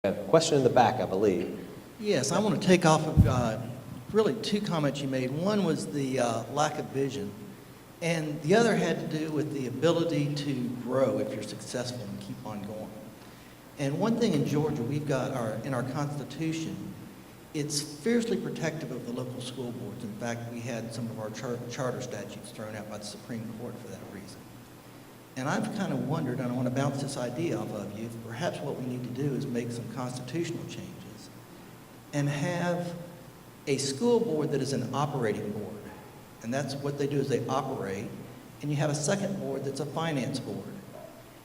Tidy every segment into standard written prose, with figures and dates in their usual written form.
A question in the back, I believe. Yes, I want to take off of really two comments you made. One was the lack of vision, and the other had to do with the ability to grow if you're successful and keep on going. And one thing in Georgia, we've got in our Constitution, it's fiercely protective of the local school boards. In fact, we had some of our charter statutes thrown out by the Supreme Court for that reason. And I've kind of wondered, and I want to bounce this idea off of you, if perhaps what we need to do is make some constitutional changes and have a school board that is an operating board. And that's what they do, is they operate. And you have a second board that's a finance board.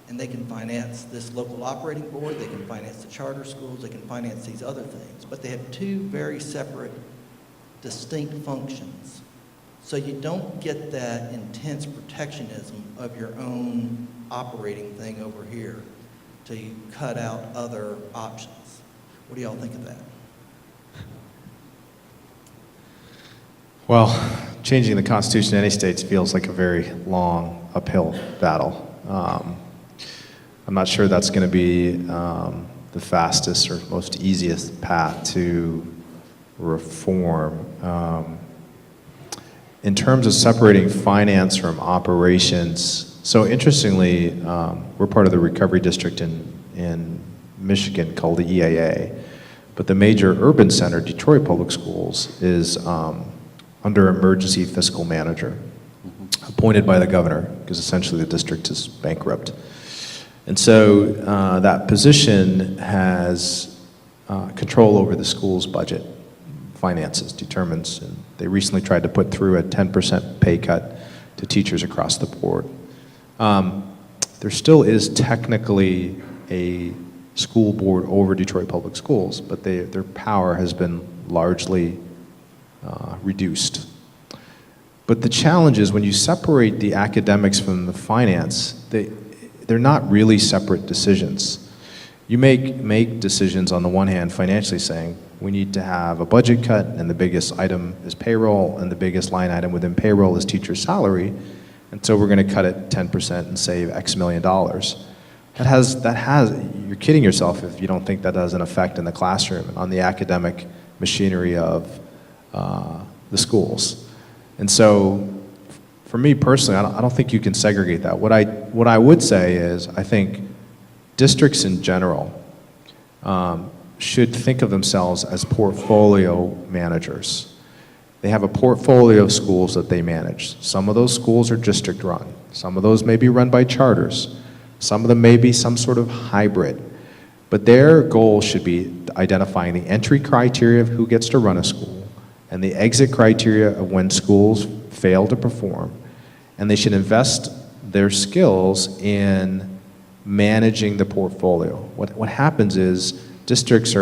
And they can finance this local operating board, they can finance the charter schools, they can finance these other things. But they have two very separate, distinct functions. So you don't get that intense protectionism of your own operating thing over here till you cut out other options. What do y'all think of that? Well, changing the Constitution in any states feels like a very long uphill battle. I'm not sure that's going to be the fastest or most easiest path to reform. In terms of separating finance from operations, so interestingly, we're part of the recovery district in Michigan called the EAA, but the major urban center, Detroit Public Schools, is under emergency fiscal manager, appointed by the governor, because essentially the district is bankrupt. And so that position has control over the school's budget, finances, determines, and they recently tried to put through a 10% pay cut to teachers across the board. There still is technically a school board over Detroit Public Schools, but their power has been largely reduced. But the challenge is when you separate the academics from the finance, they're not really separate decisions. You make decisions on the one hand financially saying we need to have a budget cut and the biggest item is payroll and the biggest line item within payroll is teacher salary, and so we're going to cut it 10% and save X million dollars. You're kidding yourself if you don't think that has an effect in the classroom and on the academic machinery of the schools. And so for me personally, I don't think you can segregate that. What I would say is I think districts in general should think of themselves as portfolio managers. They have a portfolio of schools that they manage. Some of those schools are district run. Some of those may be run by charters. Some of them may be some sort of hybrid. But their goal should be identifying the entry criteria of who gets to run a school and the exit criteria of when schools fail to perform. And they should invest their skills in managing the portfolio. What happens is districts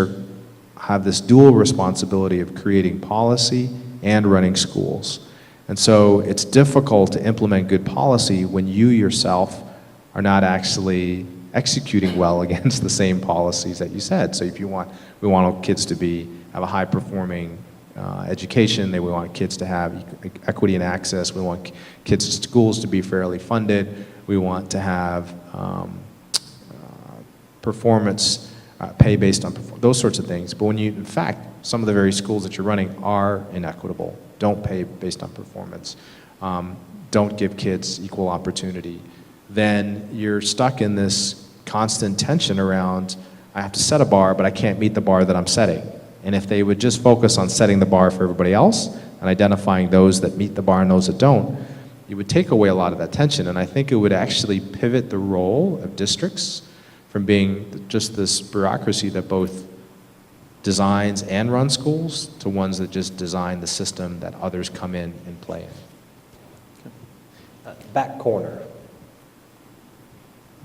have this dual responsibility of creating policy and running schools. And so it's difficult to implement good policy when you yourself are not actually executing well against the same policies that you said. So if we want kids to have a high performing education, we want kids to have equity and access, we want kids to schools to be fairly funded, we want to have performance pay based on those sorts of things. But when in fact, some of the very schools that you're running are inequitable, don't pay based on performance, don't give kids equal opportunity, then you're stuck in this constant tension around, I have to set a bar, but I can't meet the bar that I'm setting. And if they would just focus on setting the bar for everybody else and identifying those that meet the bar and those that don't, it would take away a lot of that tension. And I think it would actually pivot the role of districts from being just this bureaucracy that both designs and runs schools to ones that just design the system that others come in and play in. Back corner.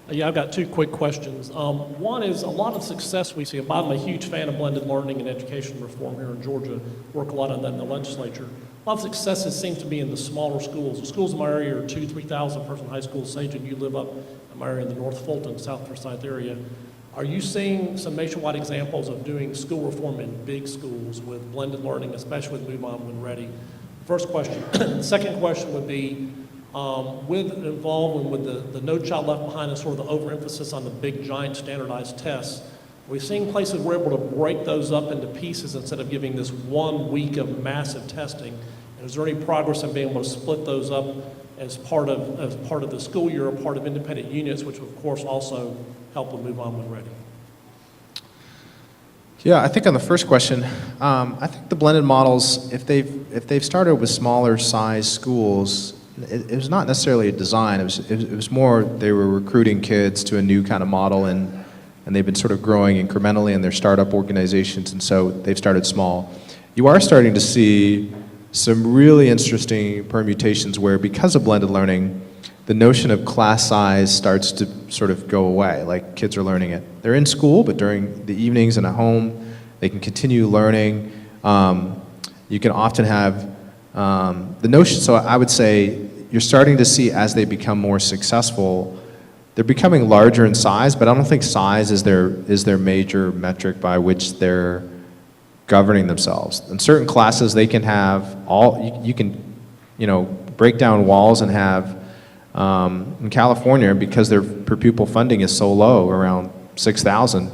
Yeah, I've got two quick questions. One is a lot of success we see. I'm a huge fan of blended learning and education reform here in Georgia. Work a lot on that in the legislature. A lot of successes seem to be in the smaller schools. The schools in my area are 2,000 to 3,000 person high schools. Sajan, you live up in my area in the North Fulton, South Forsyth area. Are you seeing some nationwide examples of doing school reform in big schools with blended learning, especially with Move On When Ready? First question. The second question would be, with involvement with the No Child Left Behind and sort of the overemphasis on the big giant standardized tests, We've seen places we're able to break those up into pieces instead of giving this 1 week of massive testing. And is there any progress in being able to split those up as part of the school year, or part of independent units, which of course also help them move on when ready? Yeah, I think on the first question, I think the blended models, if they've started with smaller size schools, it was not necessarily a design. It was more they were recruiting kids to a new kind of model, and they've been sort of growing incrementally in their startup organizations, and so they've started small. You are starting to see some really interesting permutations where, because of blended learning, the notion of class size starts to sort of go away. Like, kids are learning it. They're in school, but during the evenings and at home, they can continue learning. You can often have the notion, so I would say you're starting to see, as they become more successful, they're becoming larger in size, but I don't think size is their major metric by which they're governing themselves. In certain classes, they can have you can break down walls and have, in California, because their per pupil funding is so low, around 6,000,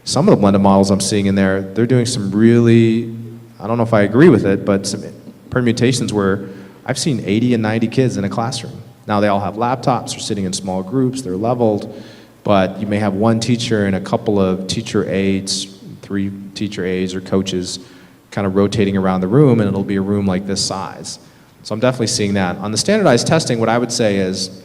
some of the blended models I'm seeing in there, they're doing some really, I don't know if I agree with it, but some permutations where I've seen 80 and 90 kids in a classroom. Now they all have laptops, they're sitting in small groups, they're leveled, but you may have one teacher and a couple of teacher aides, 3 teacher aides or coaches kind of rotating around the room, and it'll be a room like this size. So I'm definitely seeing that. On the standardized testing, what I would say is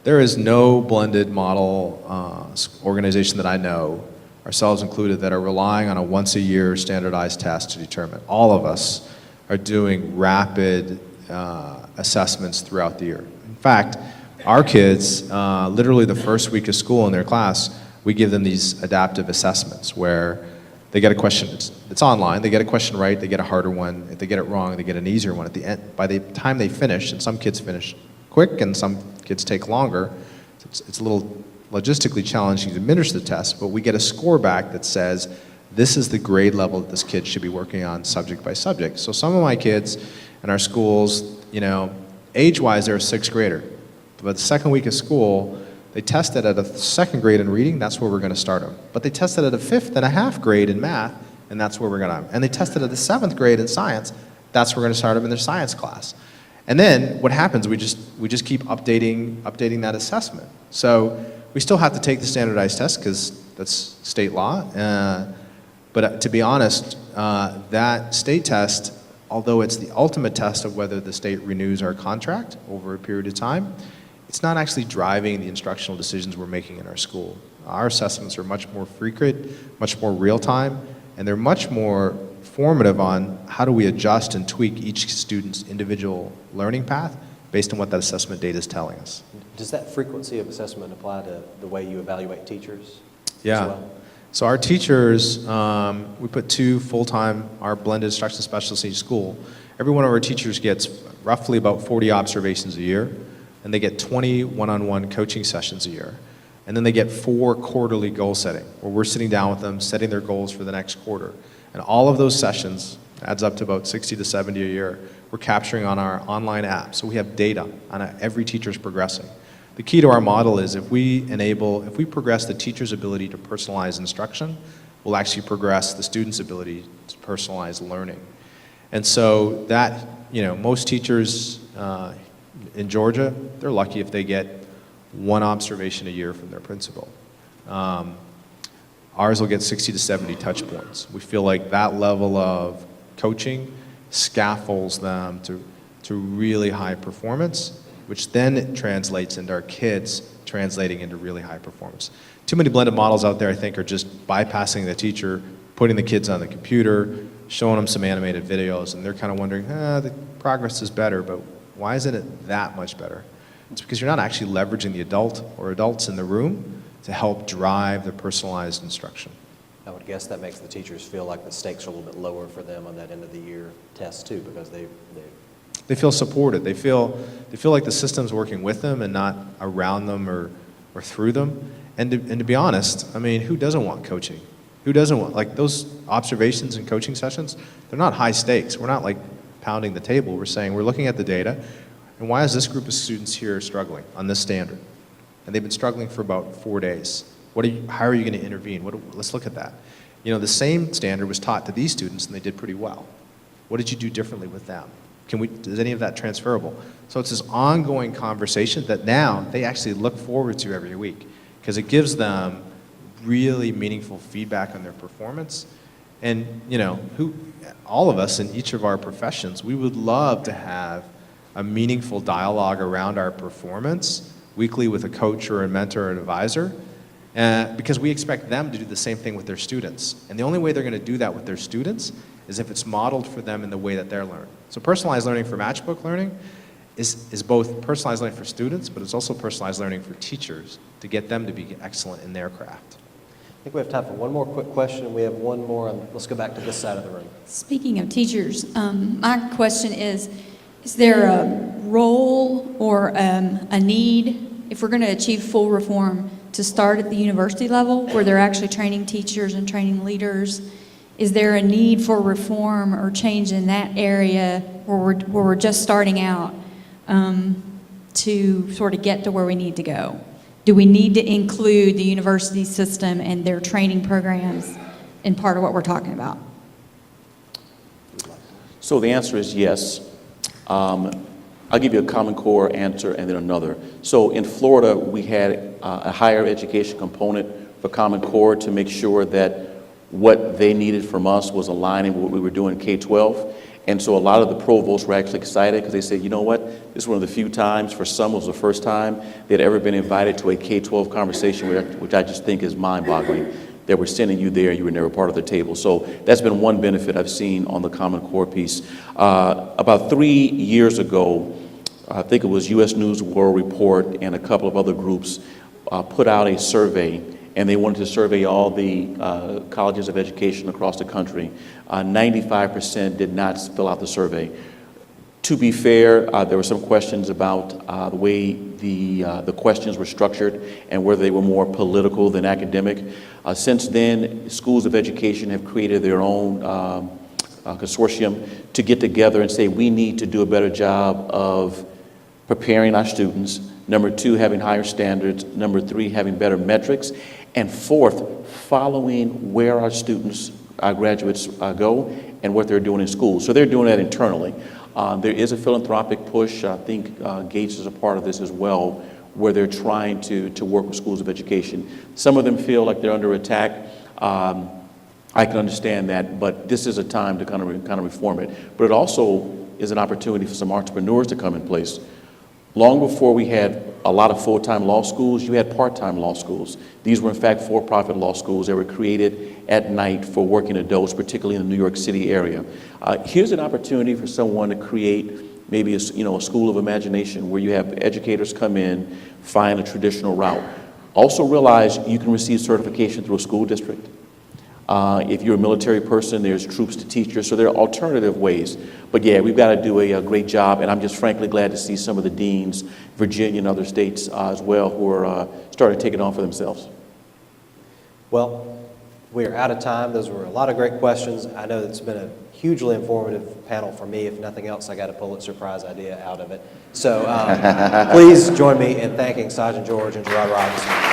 there is no blended model organization that I know, ourselves included, that are relying on a once-a-year standardized test to determine. All of us are doing rapid assessments throughout the year. In fact, our kids, literally the first week of school in their class, we give them these adaptive assessments where they get a question, it's online, they get a question right, they get a harder one. If they get it wrong, they get an easier one at the end. By the time they finish, and some kids finish quick and some kids take longer, it's a little logistically challenging to administer the test, but we get a score back that says, this is the grade level that this kid should be working on subject by subject. So some of my kids in our schools, age-wise, they're a 6th grader. But the second week of school, they tested at a 2nd grade in reading, that's where we're going to start them. But they tested at a 5th and a half grade in math, and that's where we're going to. And they tested at the 7th grade in science, that's where we're going to start them in their science class. And then what happens, we just keep updating that assessment. So we still have to take the standardized test because that's state law. But to be honest, that state test, although it's the ultimate test of whether the state renews our contract over a period of time, it's not actually driving the instructional decisions we're making in our school. Our assessments are much more frequent, much more real-time, and they're much more formative on how do we adjust and tweak each student's individual learning path based on what that assessment data is telling us. Does that frequency of assessment apply to the way you evaluate teachers Yeah. as well? So our teachers, we put 2 full-time, our blended instruction specialists in each school. Every one of our teachers gets roughly about 40 observations a year, and they get 20 one-on-one coaching sessions a year. And then they get 4 quarterly goal setting, where we're sitting down with them, setting their goals for the next quarter. And all of those sessions adds up to about 60 to 70 a year. We're capturing on our online app, so we have data on every teacher's progressing. The key to our model is if we progress the teacher's ability to personalize instruction, we'll actually progress the student's ability to personalize learning. And so that, most teachers in Georgia, they're lucky if they get 1 observation a year from their principal. Ours will get 60 to 70 touch points. We feel like that level of coaching scaffolds them to really high performance, which then translates into our kids translating into really high performance. Too many blended models out there, I think, are just bypassing the teacher, putting the kids on the computer, showing them some animated videos, and they're kind of wondering, the progress is better, but why isn't it that much better? It's because you're not actually leveraging the adult or adults in the room to help drive the personalized instruction. I would guess that makes the teachers feel like the stakes are a little bit lower for them on that end of the year test too, because They feel supported. They feel like the system's working with them and not around them or through them. And to be honest, I mean, who doesn't want coaching? Who doesn't want, like, those observations and coaching sessions, they're not high stakes. We're not like pounding the table. We're saying we're looking at the data, and why is this group of students here struggling on this standard? And they've been struggling for about 4 days. How are you going to intervene? Let's look at that. You know, the same standard was taught to these students, and they did pretty well. What did you do differently with them? Is any of that transferable? So it's this ongoing conversation that now they actually look forward to every week, because it gives them really meaningful feedback on their performance. And, you know, all of us in each of our professions, we would love to have a meaningful dialogue around our performance weekly with a coach or a mentor or an advisor, because we expect them to do the same thing with their students. And the only way they're going to do that with their students is if it's modeled for them in the way that they're learning. So personalized learning for Matchbook learning is both personalized learning for students, but it's also personalized learning for teachers to get them to be excellent in their craft. I think we have time for one more quick question. We have one more, and let's go back to this side of the room. Speaking of teachers, my question is there a role or a need, if we're going to achieve full reform, to start at the university level where they're actually training teachers and training leaders? Is there a need for reform or change in that area where we're just starting out to sort of get to where we need to go? Do we need to include the university system and their training programs in part of what we're talking about? So the answer is yes. I'll give you a Common Core answer and then another. So in Florida, we had a higher education component for Common Core to make sure that what they needed from us was aligning with what we were doing in K-12. And so a lot of the provosts were actually excited because they said, you know what, this is one of the few times, for some it was the first time they'd ever been invited to a K-12 conversation, which I just think is mind-boggling. They were sending you there, you were never part of the table. So that's been one benefit I've seen on the Common Core piece. About 3 years ago, I think it was U.S. News World Report and a couple of other groups put out a survey, and they wanted to survey all the colleges of education across the country. 95% did not fill out the survey. To be fair, there were some questions about the way the questions were structured and whether they were more political than academic. Since then, schools of education have created their own consortium to get together and say we need to do a better job of preparing our students. Number 2, having higher standards. Number 3, having better metrics. And 4th, following where our students, our graduates go and what they're doing in school. So they're doing that internally. There is a philanthropic push. I think Gates is a part of this as well, where they're trying to work with schools of education. Some of them feel like they're under attack. I can understand that, but this is a time to kind of reform it. But it also is an opportunity for some entrepreneurs to come in place. Long before we had a lot of full-time law schools, you had part-time law schools. These were in fact for-profit law schools that were created at night for working adults, particularly in the New York City area. Here's an opportunity for someone to create maybe a school of imagination where you have educators come in, find a traditional route. Also realize you can receive certification through a school district. If you're a military person, there's troops to teachers, so there are alternative ways. But yeah, we've got to do a great job, and I'm just frankly glad to see some of the deans, Virginia and other states as well, who are starting to take it on for themselves. Well, we are out of time. Those were a lot of great questions. I know it's been a hugely informative panel for me. If nothing else, I got a Pulitzer Prize idea out of it. So please join me in thanking Sajan George and Gerard Robinson.